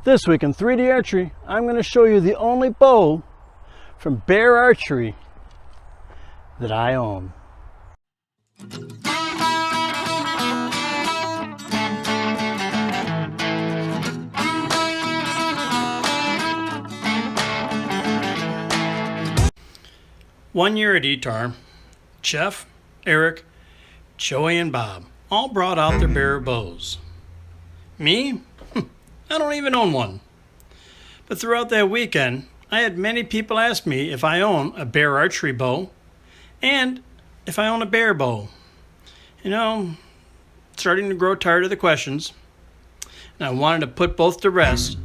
This week in 3D Archery, I'm going to show you the only bow from Bear Archery that I own. One year at ETAR, Jeff, Eric, Joey, and Bob all brought out their Bear bows. Me? I don't even own one. But throughout that weekend, I had many people ask me if I own a Bear Archery bow and if I own a Bear bow. You know, starting to grow tired of the questions, and I wanted to put both to rest,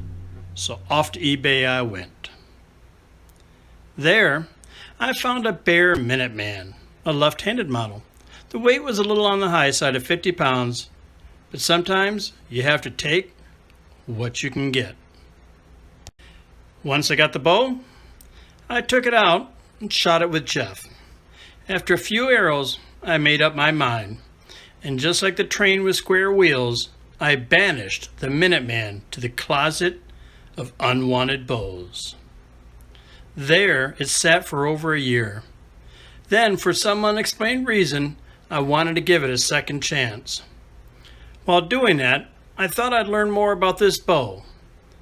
so off to eBay I went. There, I found a Bear Minuteman, a left-handed model. The weight was a little on the high side of 50 pounds, but sometimes you have to take what you can get. Once I got the bow, I took it out and shot it with Jeff. After a few arrows, I made up my mind, and just like the train with square wheels, I banished the Minuteman to the closet of unwanted bows. There, it sat for over a year. Then, for some unexplained reason, I wanted to give it a second chance. While doing that, I thought I'd learn more about this bow,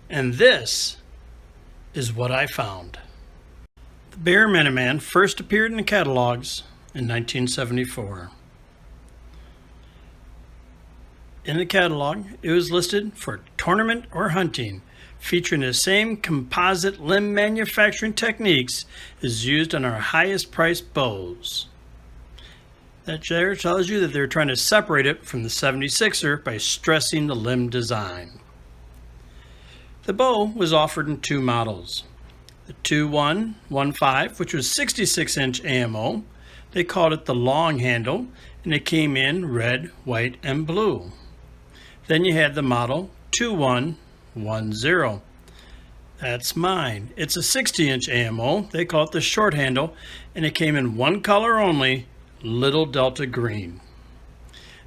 and this is what I found. The Bear Minuteman first appeared in the catalogs in 1974. In the catalog, it was listed for tournament or hunting, featuring the same composite limb manufacturing techniques as used on our highest priced bows. That there tells you that they're trying to separate it from the 76er by stressing the limb design. The bow was offered in two models. The 2115, which was 66-inch AMO, they called it the long handle, and it came in red, white, and blue. Then you had the model 2110. That's mine. It's a 60-inch AMO. They call it the short handle, and it came in one color only, Little Delta Green.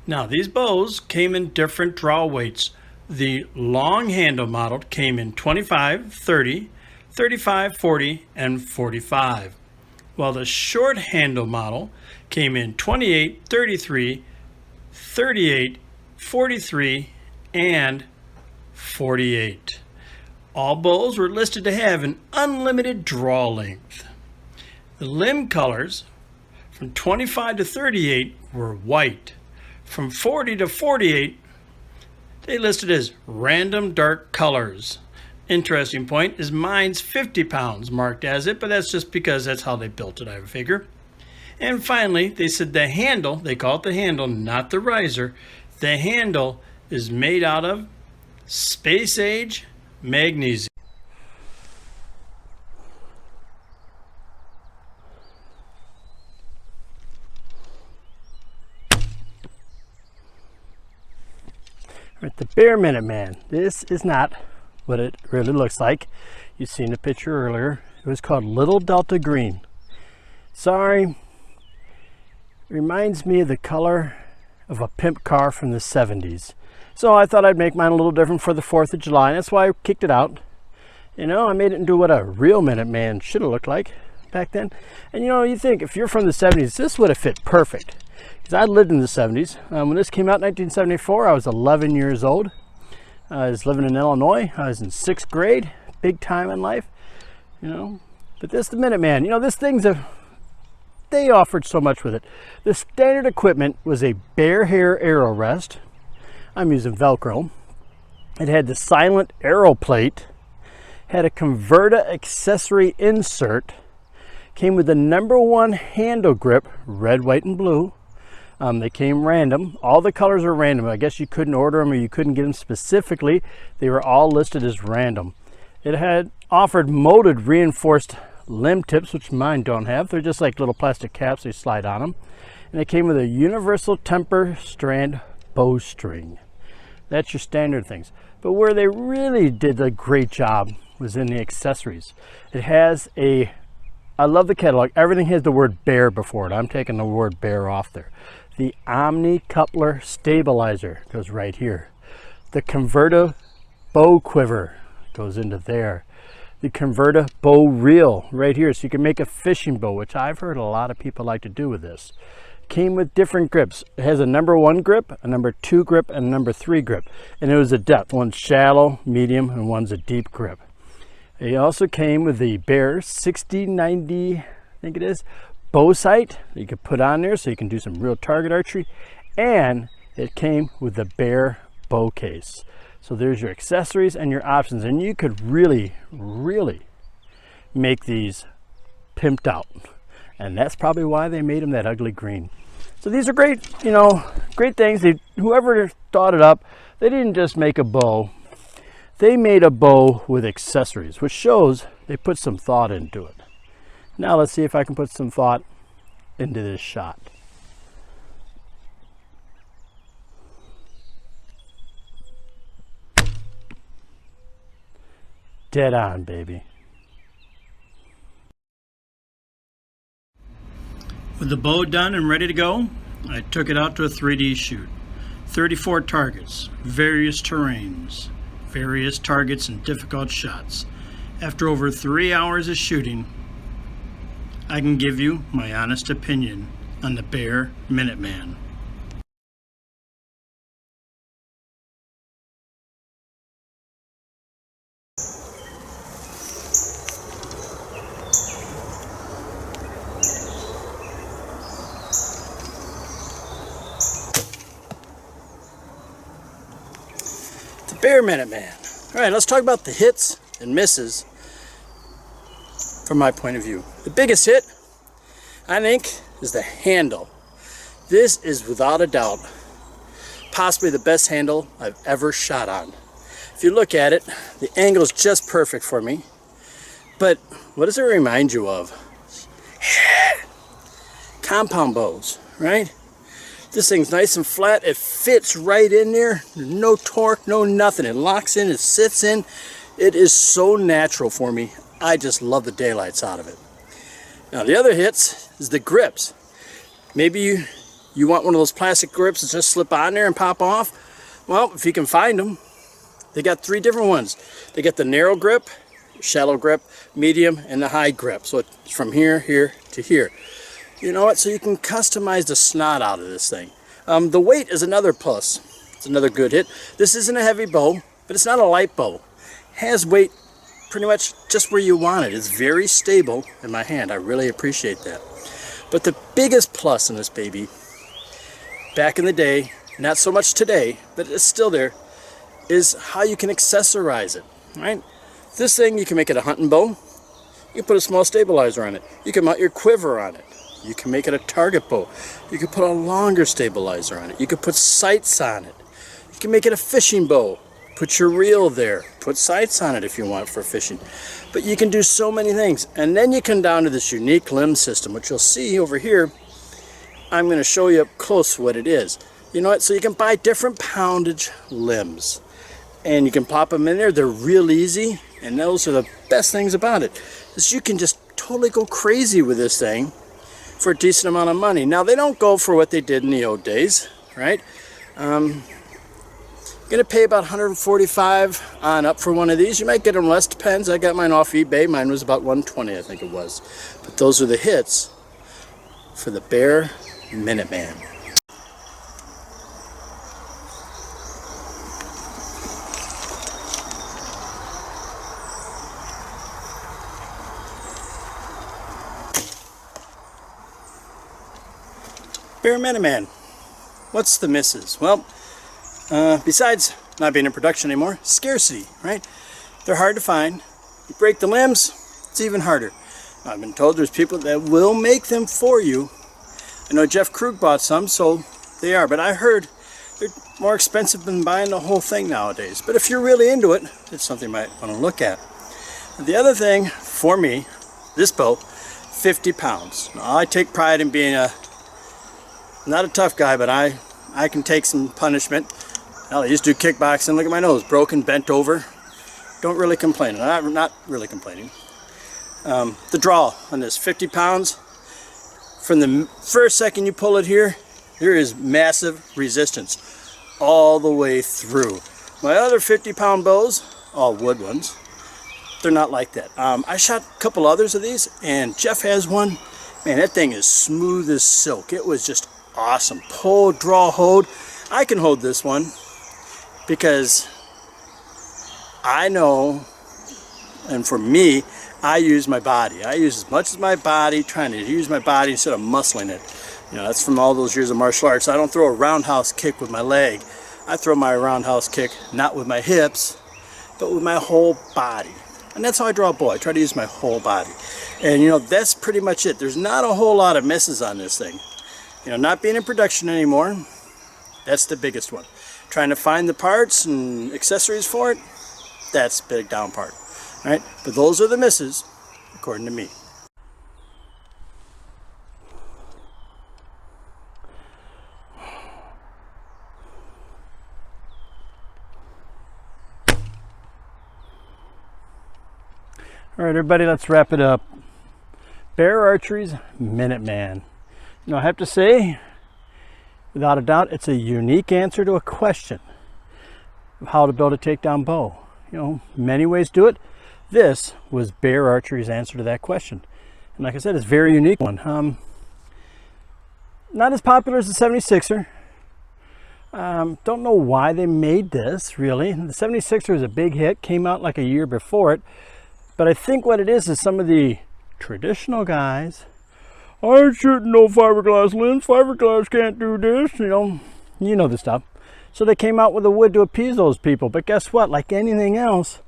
Now, these bows came in different draw weights. The long handle model came in 25, 30, 35, 40, and 45, while the short handle model came in 28, 33, 38, 43, and 48. All bows were listed to have an unlimited draw length. The limb colors from 25 to 38 were white. From 40 to 48, they listed as random dark colors. Interesting point is mine's 50 pounds marked as it, but that's just because that's how they built it, I figure. And finally, they said the handle, they call it the handle, not the riser, the handle is made out of space age magnesium. Right, the Bear Minuteman. This is not what it really looks like. You've seen the picture earlier. It was called Little Delta Green. Sorry, it reminds me of the color of a pimp car from the 70s. So I thought I'd make mine a little different for the 4th of July, and that's why I kicked it out. You know, I made it into what a real Minuteman should have looked like back then. And you know, you think if you're from the 70s, this would have fit perfect. Because I lived in the 70s. When this came out in 1974, I was 11 years old. I was living in Illinois. I was in 6th grade, big time in life, you know. But this, the Minuteman, you know, this thing's they offered so much with it. The standard equipment was a bear hair arrow rest. I'm using Velcro. It had the silent arrow plate, had a Converta accessory insert, came with the #1 handle grip, red, white, and blue. They came random. All the colors are random. I guess you couldn't order them or you couldn't get them specifically. They were all listed as random. It had offered molded reinforced limb tips, which mine don't have. They're just like little plastic caps. They slide on them. And it came with a universal temper strand bowstring. That's your standard things. But where they really did a great job was in the accessories. It has a, I love the catalog. Everything has the word bear before it. I'm taking the word bear off there. The Omni Coupler Stabilizer goes right here. The Converta bow quiver goes into there. The Converta bow reel right here, so you can make a fishing bow, which I've heard a lot of people like to do with this. Came with different grips. It has a number 1 grip, a number 2 grip, and a number 3 grip. And it was a depth. One's shallow, medium, and one's a deep grip. It also came with the Bear 6090, I think it is, bow sight that you could put on there so you can do some real target archery. And it came with the Bear bow case. So there's your accessories and your options, and you could really make these pimped out. And that's probably why they made them that ugly green. So these are great, you know, great things. Whoever thought it up, they didn't just make a bow. They made a bow with accessories, which shows they put some thought into it. Now let's see if I can put some thought into this shot. Dead on, baby. With the bow done and ready to go, I took it out to a 3D shoot. 34 targets, various terrains, various targets and difficult shots. After over 3 hours of shooting, I can give you my honest opinion on the Bear Minuteman. Bear Minuteman. All right, let's talk about the hits and misses from my point of view. The biggest hit, I think, is the handle. This is without a doubt possibly the best handle I've ever shot on. If you look at it, the angle is just perfect for me. But what does it remind you of? Compound bows, right? This thing's nice and flat. It fits right in there. There's no torque, no nothing. It locks in, it sits in. It is so natural for me. I just love the daylights out of it. Now the other hits is the grips. Maybe you want one of those plastic grips that just slip on there and pop off. Well, if you can find them, they got 3 different ones. They got the narrow grip, shallow grip, medium, and the high grip. So it's from here, here to here. You know what? So you can customize the snot out of this thing. The weight is another plus. It's another good hit. This isn't a heavy bow, but it's not a light bow. It has weight pretty much just where you want it. It's very stable in my hand. I really appreciate that. But the biggest plus in this baby, back in the day, not so much today, but it's still there, is how you can accessorize it, right? This thing, you can make it a hunting bow. You can put a small stabilizer on it. You can mount your quiver on it. You can make it a target bow. You can put a longer stabilizer on it. You can put sights on it. You can make it a fishing bow. Put your reel there. Put sights on it if you want for fishing. But you can do so many things. And then you come down to this unique limb system, which you'll see over here. I'm going to show you up close what it is. You know what? So you can buy different poundage limbs. And you can plop them in there. They're real easy. And those are the best things about it. Is you can just totally go crazy with this thing for a decent amount of money. Now they don't go for what they did in the old days, right? You're gonna pay about $145 on up for one of these. You might get them less, depends. I got mine off eBay. Mine was about $120, I think it was. But those are the hits for the Bear Minuteman. Bear Minuteman. What's the misses? Well, besides not being in production anymore, scarcity, right? They're hard to find. You break the limbs, it's even harder. I've been told there's people that will make them for you. I know Jeff Krug bought some, so they are, but I heard they're more expensive than buying the whole thing nowadays. But if you're really into it, it's something you might want to look at. And the other thing for me, this bow, 50 pounds. Now, I take pride in being not a tough guy, but I can take some punishment. Hell, I used to do kickboxing. Look at my nose, broken, bent over. Don't really complain. I'm not really complaining. The draw on this, 50 pounds. From the first second you pull it here, there is massive resistance all the way through. My other 50-pound bows, all wood ones, they're not like that. I shot a couple others of these, and Jeff has one. Man, that thing is smooth as silk. It was just awesome. Pull, draw, hold. I can hold this one because I know, and for me, I use my body. I use as much as my body, trying to use my body instead of muscling it. You know, that's from all those years of martial arts. I don't throw a roundhouse kick with my leg. I throw my roundhouse kick not with my hips, but with my whole body. And that's how I draw a bow. I try to use my whole body. And you know, that's pretty much it. There's not a whole lot of misses on this thing. You know, not being in production anymore, that's the biggest one. Trying to find the parts and accessories for it, that's the big down part. All right, but those are the misses, according to me. All right, everybody, let's wrap it up. Bear Archery's Minuteman. You know, I have to say, without a doubt, it's a unique answer to a question of how to build a takedown bow. You know, many ways to do it. This was Bear Archery's answer to that question. And like I said, it's a very unique one. Not as popular as the 76er. Don't know why they made this, really. The 76er was a big hit, came out like a year before it. But I think what it is some of the traditional guys, I ain't shooting no fiberglass lens, fiberglass can't do this, you know the stuff. So they came out with a wood to appease those people. But guess what, like anything else,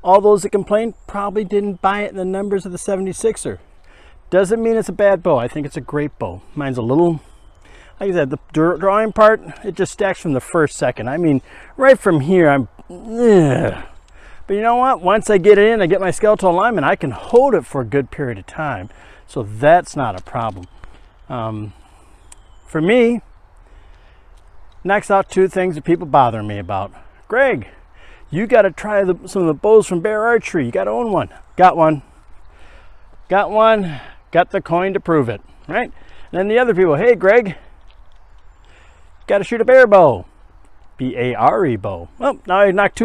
all those that complained probably didn't buy it in the numbers of the 76er. Doesn't mean it's a bad bow. I think it's a great bow. Mine's a little, like I said, the drawing part, it just stacks from the first second. I mean, right from here, ugh. But you know what? Once I get it in, I get my skeletal alignment, I can hold it for a good period of time. So that's not a problem. For me, knocks out two things that people bother me about. Greg, you got to try some of the bows from Bear Archery. You got to own one. Got one. Got one. Got the coin to prove it. Right? And then the other people, hey, Greg, got to shoot a bear bow. B-A-R-E bow. Well, now I knocked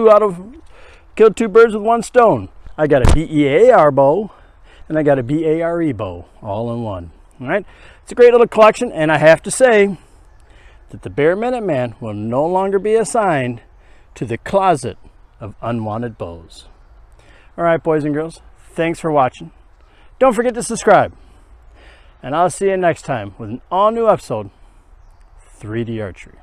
killed two birds with one stone. I got a B-E-A-R bow and I got a B-A-R-E bow all in one. All right, it's a great little collection, and I have to say that the Bear Minuteman will no longer be assigned to the closet of unwanted bows. All right, boys and girls, thanks for watching. Don't forget to subscribe, and I'll see you next time with an all new episode of 3D Archery.